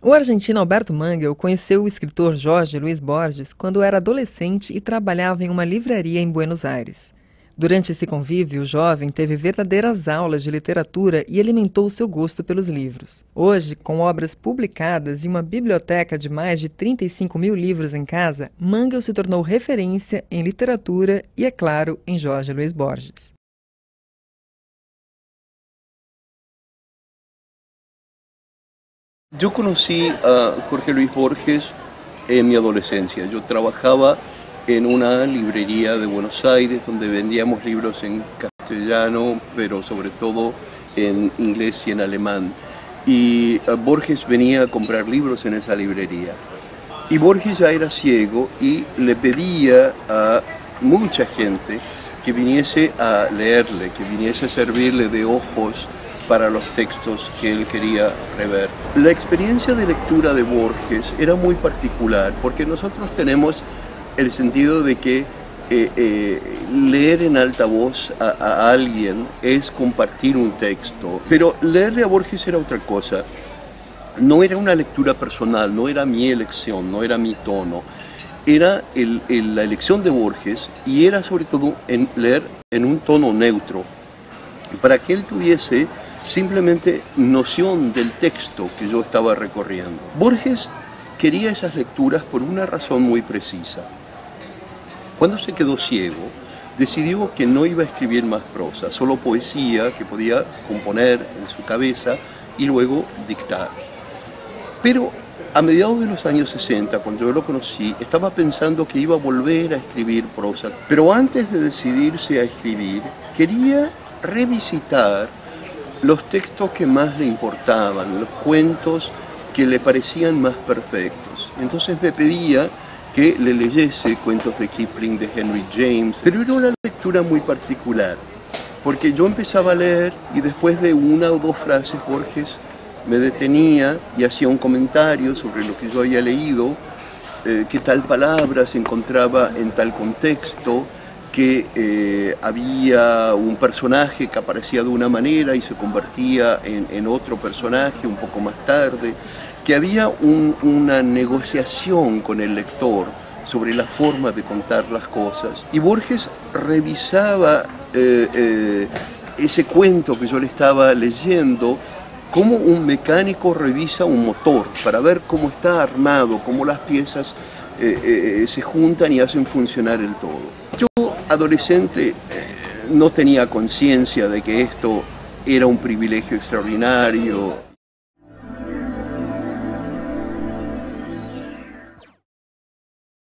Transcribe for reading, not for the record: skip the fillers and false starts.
O argentino Alberto Mangel conheceu o escritor Jorge Luiz Borges quando era adolescente e trabalhava em uma livraria em Buenos Aires. Durante esse convívio, o jovem teve verdadeiras aulas de literatura e alimentou seu gosto pelos livros. Hoje, com obras publicadas e uma biblioteca de mais de 35 mil livros em casa, Mangel se tornou referência em literatura e, é claro, em Jorge Luiz Borges. Yo conocí a Jorge Luis Borges en mi adolescencia. Yo trabajaba en una librería de Buenos Aires donde vendíamos libros en castellano, pero sobre todo en inglés y en alemán. Y Borges venía a comprar libros en esa librería. Y Borges ya era ciego y le pedía a mucha gente que viniese a leerle, que viniese a servirle de ojos para los textos que él quería rever. La experiencia de lectura de Borges era muy particular porque nosotros tenemos el sentido de que leer en alta voz a alguien es compartir un texto, pero leerle a Borges era otra cosa. No era una lectura personal, no era mi elección, no era mi tono, era la elección de Borges y era sobre todo leer en un tono neutro, para que él tuviese simplemente noción del texto que yo estaba recorriendo. Borges quería esas lecturas por una razón muy precisa. Cuando se quedó ciego, decidió que no iba a escribir más prosa, solo poesía que podía componer en su cabeza y luego dictar. Pero a mediados de los años 60, cuando yo lo conocí, estaba pensando que iba a volver a escribir prosa. Pero antes de decidirse a escribir, quería revisitar los textos que más le importaban, los cuentos que le parecían más perfectos. Entonces me pedía que le leyese cuentos de Kipling, de Henry James, pero era una lectura muy particular, porque yo empezaba a leer y después de una o dos frases Borges me detenía y hacía un comentario sobre lo que yo había leído, que tal palabra se encontraba en tal contexto, que había un personaje que aparecía de una manera y se convertía en otro personaje un poco más tarde, que había una negociación con el lector sobre la forma de contar las cosas. Y Borges revisaba ese cuento que yo le estaba leyendo como un mecánico revisa un motor para ver cómo está armado, cómo las piezas se juntan y hacen funcionar el todo. Yo, adolescente, no tenía conciencia de que esto era un privilegio extraordinario.